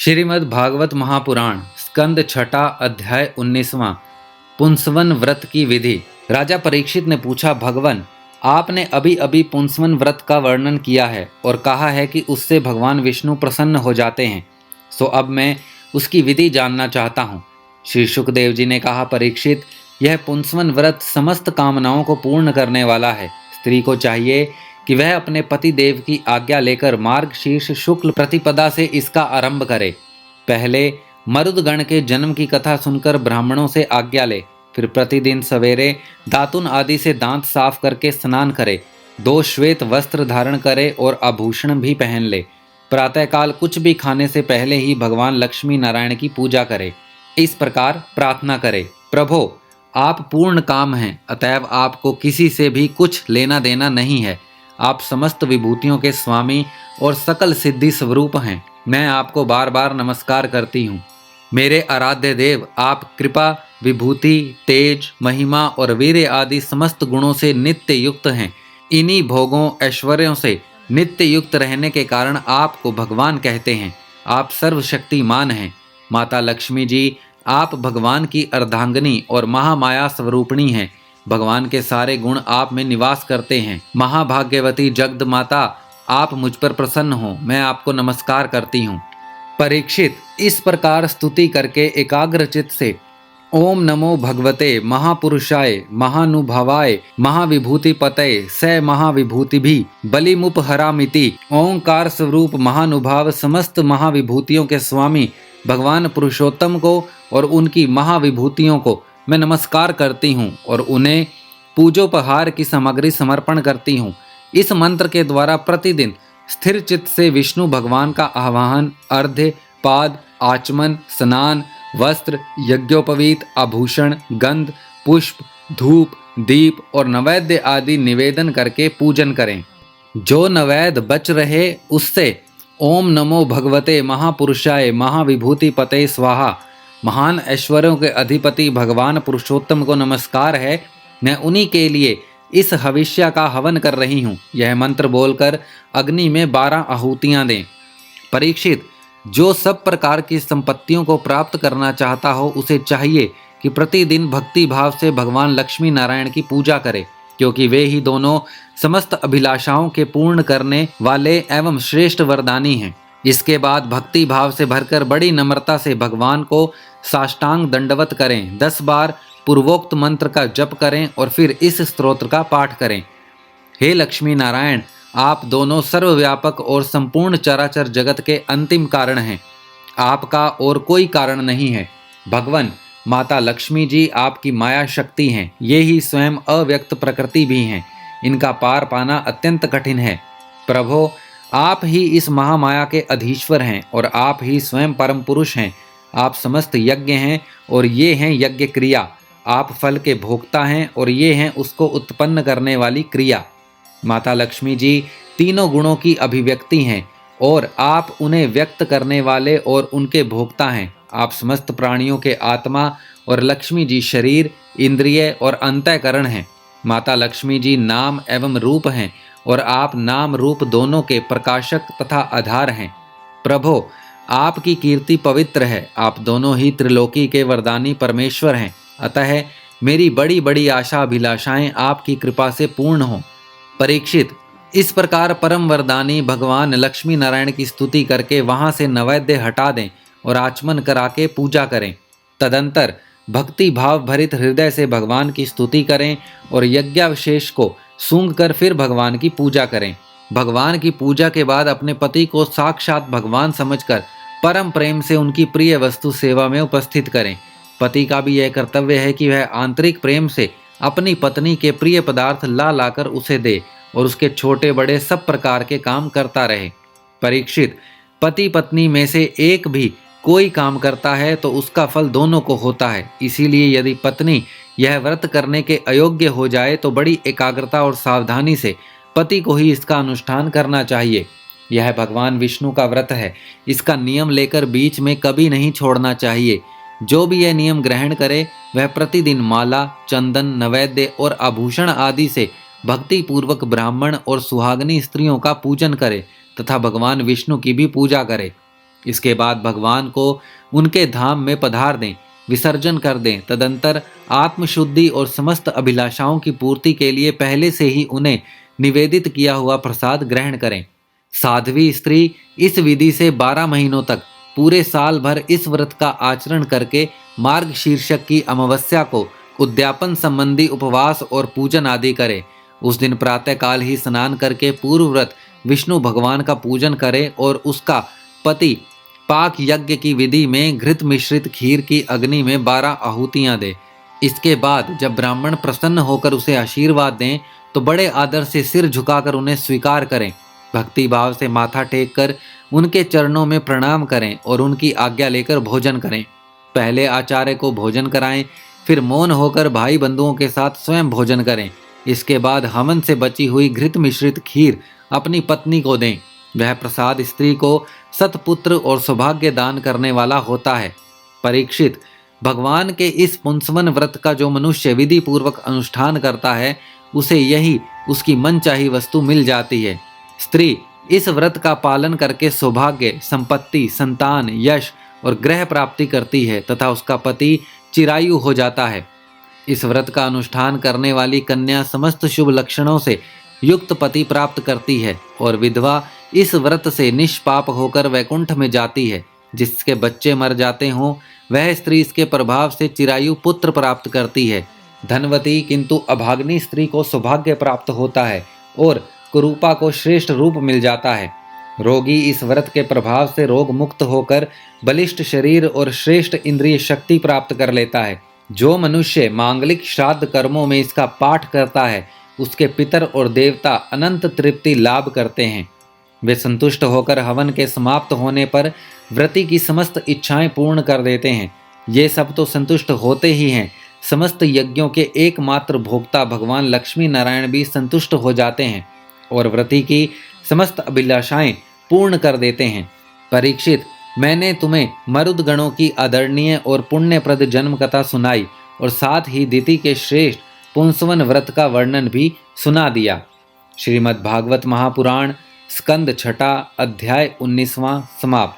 श्रीमद् भागवत महापुराण स्कंद छठा अध्याय 19वां पुंसवन व्रत की विधि। राजा परीक्षित ने पूछा, भगवान, आपने अभी अभी पुंसवन व्रत का वर्णन किया है और कहा है कि उससे भगवान विष्णु प्रसन्न हो जाते हैं, सो अब मैं उसकी विधि जानना चाहता हूँ। श्री शुकदेव जी ने कहा, परीक्षित, यह पुंसवन व्रत समस्त कामनाओं को पूर्ण करने वाला है। स्त्री को चाहिए कि वह अपने पति देव की आज्ञा लेकर मार्गशीर्ष शुक्ल प्रतिपदा से इसका आरंभ करे। पहले मरुदगण के जन्म की कथा सुनकर ब्राह्मणों से आज्ञा ले, फिर प्रतिदिन सवेरे दातुन आदि से दांत साफ करके स्नान करे, 2 श्वेत वस्त्र धारण करे और आभूषण भी पहन ले। प्रातःकाल कुछ भी खाने से पहले ही भगवान लक्ष्मी नारायण की पूजा करे। इस प्रकार प्रार्थना करे, प्रभो, आप पूर्ण काम हैं, अतएव आपको किसी से भी कुछ लेना देना नहीं है। आप समस्त विभूतियों के स्वामी और सकल सिद्धि स्वरूप हैं। मैं आपको बार बार नमस्कार करती हूँ। मेरे आराध्य देव, आप कृपा, विभूति, तेज, महिमा और वीर्य आदि समस्त गुणों से नित्य युक्त हैं। इन्हीं भोगों ऐश्वर्यों से नित्य युक्त रहने के कारण आपको भगवान कहते हैं। आप सर्वशक्तिमान हैं। माता लक्ष्मी जी, आप भगवान की अर्धांगिनी और महामाया स्वरूपिणी हैं। भगवान के सारे गुण आप में निवास करते हैं। महाभाग्यवती जगद माता, आप मुझ पर प्रसन्न हो, मैं आपको नमस्कार करती हूँ। परीक्षित, इस प्रकार स्तुति करके एकाग्रचित से ओम नमो भगवते महापुरुषाय महानुभावाय महाविभूतिपतये स महाविभूति भी बलिमुपहरामिति ओंकार स्वरूप महानुभाव समस्त महाविभूतियों के स्वामी भगवान पुरुषोत्तम को और उनकी महाविभूतियों को मैं नमस्कार करती हूँ और उन्हें पूजोपहार की सामग्री समर्पण करती हूँ। इस मंत्र के द्वारा प्रतिदिन स्थिर चित्त से विष्णु भगवान का आवाहन, अर्घ्य, पाद, आचमन, स्नान, वस्त्र, यज्ञोपवीत, आभूषण, गंध, पुष्प, धूप, दीप और नैवेद्य आदि निवेदन करके पूजन करें। जो नैवेद्य बच रहे उससे ओम नमो भगवते महापुरुषाय महाविभूतिपतये स्वाहा, महान ऐश्वर्यों के अधिपति भगवान पुरुषोत्तम को नमस्कार है, मैं उन्हीं के लिए इस हविष्य का हवन कर रही हूँ। यह मंत्र बोलकर अग्नि में 12 आहुतियाँ दें। परीक्षित, जो सब प्रकार की संपत्तियों को प्राप्त करना चाहता हो उसे चाहिए कि प्रतिदिन भक्ति भाव से भगवान लक्ष्मी नारायण की पूजा करे, क्योंकि वे ही दोनों समस्त अभिलाषाओं के पूर्ण करने वाले एवं श्रेष्ठ वरदानी हैं। इसके बाद भक्ति भाव से भरकर बड़ी नम्रता से भगवान को साष्टांग दंडवत करें। 10 बार पूर्वोक्त मंत्र का जप करें और फिर इस स्तोत्र का पाठ करें। हे लक्ष्मी नारायण, आप दोनों सर्वव्यापक और संपूर्ण चराचर जगत के अंतिम कारण हैं। आपका और कोई कारण नहीं है। भगवान, माता लक्ष्मी जी आपकी माया शक्ति हैं। ये ही स्वयं अव्यक्त प्रकृति भी हैं। इनका पार पाना अत्यंत कठिन है। प्रभो, आप ही इस महामाया के अधीश्वर हैं और आप ही स्वयं परम पुरुष हैं। आप समस्त यज्ञ हैं और ये हैं यज्ञ क्रिया। आप फल के भोक्ता हैं और ये हैं उसको उत्पन्न करने वाली क्रिया। माता लक्ष्मी जी तीनों गुणों की अभिव्यक्ति हैं और आप उन्हें व्यक्त करने वाले और उनके भोक्ता हैं। आप समस्त प्राणियों के आत्मा और लक्ष्मी जी शरीर, इंद्रिय और अंतःकरण हैं। माता लक्ष्मी जी नाम एवं रूप हैं और आप नाम रूप दोनों के प्रकाशक तथा आधार हैं। प्रभो, आपकी कीर्ति पवित्र है। आप दोनों ही त्रिलोकी के वरदानी परमेश्वर हैं। अतः मेरी बड़ी बड़ी आशा अभिलाषाएं आपकी कृपा से पूर्ण हों। परीक्षित, इस प्रकार परम वरदानी भगवान लक्ष्मी नारायण की स्तुति करके वहां से नैवेद्य हटा दें और आचमन करा के पूजा करें। तदंतर भक्ति भाव भरित हृदय से भगवान की स्तुति करें और यज्ञावशेष को सूंघ कर फिर भगवान की पूजा करें। भगवान की पूजा के बाद अपने पति को साक्षात भगवान समझकर परम प्रेम से उनकी प्रिय वस्तु सेवा में उपस्थित करें। पति का भी यह कर्तव्य है कि वह आंतरिक प्रेम से अपनी पत्नी के प्रिय पदार्थ ला लाकर उसे दे और उसके छोटे बड़े सब प्रकार के काम करता रहे। परीक्षित, पति पत्नी में से एक भी कोई काम करता है तो उसका फल दोनों को होता है। इसीलिए यदि पत्नी यह व्रत करने के अयोग्य हो जाए तो बड़ी एकाग्रता और सावधानी से पति को ही इसका अनुष्ठान करना चाहिए। यह भगवान विष्णु का व्रत है। इसका नियम लेकर बीच में कभी नहीं छोड़ना चाहिए। जो भी यह नियम ग्रहण करे वह प्रतिदिन माला, चंदन, नैवेद्य और आभूषण आदि से भक्ति पूर्वक ब्राह्मण और सुहागनी स्त्रियों का पूजन करे तथा भगवान विष्णु की भी पूजा करे। इसके बाद भगवान को उनके धाम में पधार दें, विसर्जन कर दें। तदंतर आत्मशुद्धि और समस्त अभिलाषाओं की पूर्ति के लिए पहले से ही उन्हें निवेदित किया हुआ प्रसाद ग्रहण करें। साध्वी स्त्री इस विधि से 12 महीनों तक पूरे साल भर इस व्रत का आचरण करके मार्ग शीर्षक की अमावस्या को उद्यापन संबंधी उपवास और पूजन आदि करे। उस दिन प्रातःकाल ही स्नान करके पूर्व व्रत विष्णु भगवान का पूजन करे और उसका पति पाक यज्ञ की विधि में घृत मिश्रित खीर की अग्नि में 12 आहुतियां दे। इसके बाद जब ब्राह्मण प्रसन्न होकर उसे आशीर्वाद दें तो बड़े आदर से सिर झुकाकर उन्हें स्वीकार करें। भक्ति भाव से माथा टेक कर उनके चरणों में प्रणाम करें और उनकी आज्ञा लेकर भोजन करें। पहले आचार्य को भोजन कराएं, फिर मौन होकर भाई बंधुओं के साथ स्वयं भोजन करें। इसके बाद हवन से बची हुई घृत मिश्रित खीर अपनी पत्नी को दें। वह प्रसाद स्त्री को सतपुत्र और सौभाग्य दान करने वाला होता है। परीक्षित, भगवान के इस पुंसवन व्रत का जो मनुष्य विधि पूर्वक अनुष्ठान करता है उसे यही उसकी मनचाही वस्तु मिल जाती है। स्त्री इस व्रत का पालन करके सौभाग्य, संपत्ति, संतान, यश और ग्रह प्राप्ति करती है तथा उसका पति चिरायु हो जाता है। इस व्रत का अनुष्ठान करने वाली कन्या समस्त शुभ लक्षणों से युक्त पति प्राप्त करती है और विधवा इस व्रत से निष्पाप होकर वैकुंठ में जाती है। जिसके बच्चे मर जाते हों वह स्त्री इसके प्रभाव से चिरायु पुत्र प्राप्त करती है। धनवती किंतु अभाग्नि स्त्री को सौभाग्य प्राप्त होता है और कुरूपा को श्रेष्ठ रूप मिल जाता है। रोगी इस व्रत के प्रभाव से रोग मुक्त होकर बलिष्ठ शरीर और श्रेष्ठ इंद्रिय शक्ति प्राप्त कर लेता है। जो मनुष्य मांगलिक श्राद्ध कर्मों में इसका पाठ करता है उसके पितर और देवता अनंत तृप्ति लाभ करते हैं। वे संतुष्ट होकर हवन के समाप्त होने पर व्रती की समस्त इच्छाएं पूर्ण कर देते हैं। ये सब तो संतुष्ट होते ही हैं, समस्त यज्ञों के एकमात्र भोक्ता भगवान लक्ष्मी नारायण भी संतुष्ट हो जाते हैं और व्रती की समस्त अभिलाषाएं पूर्ण कर देते हैं। परीक्षित, मैंने तुम्हें मरुद गणों की आदरणीय और पुण्यप्रद जन्म कथा सुनाई और साथ ही दिति के श्रेष्ठ पुंसवन व्रत का वर्णन भी सुना दिया। श्रीमद् भागवत महापुराण स्कंद छठा अध्याय 19वां समाप्त।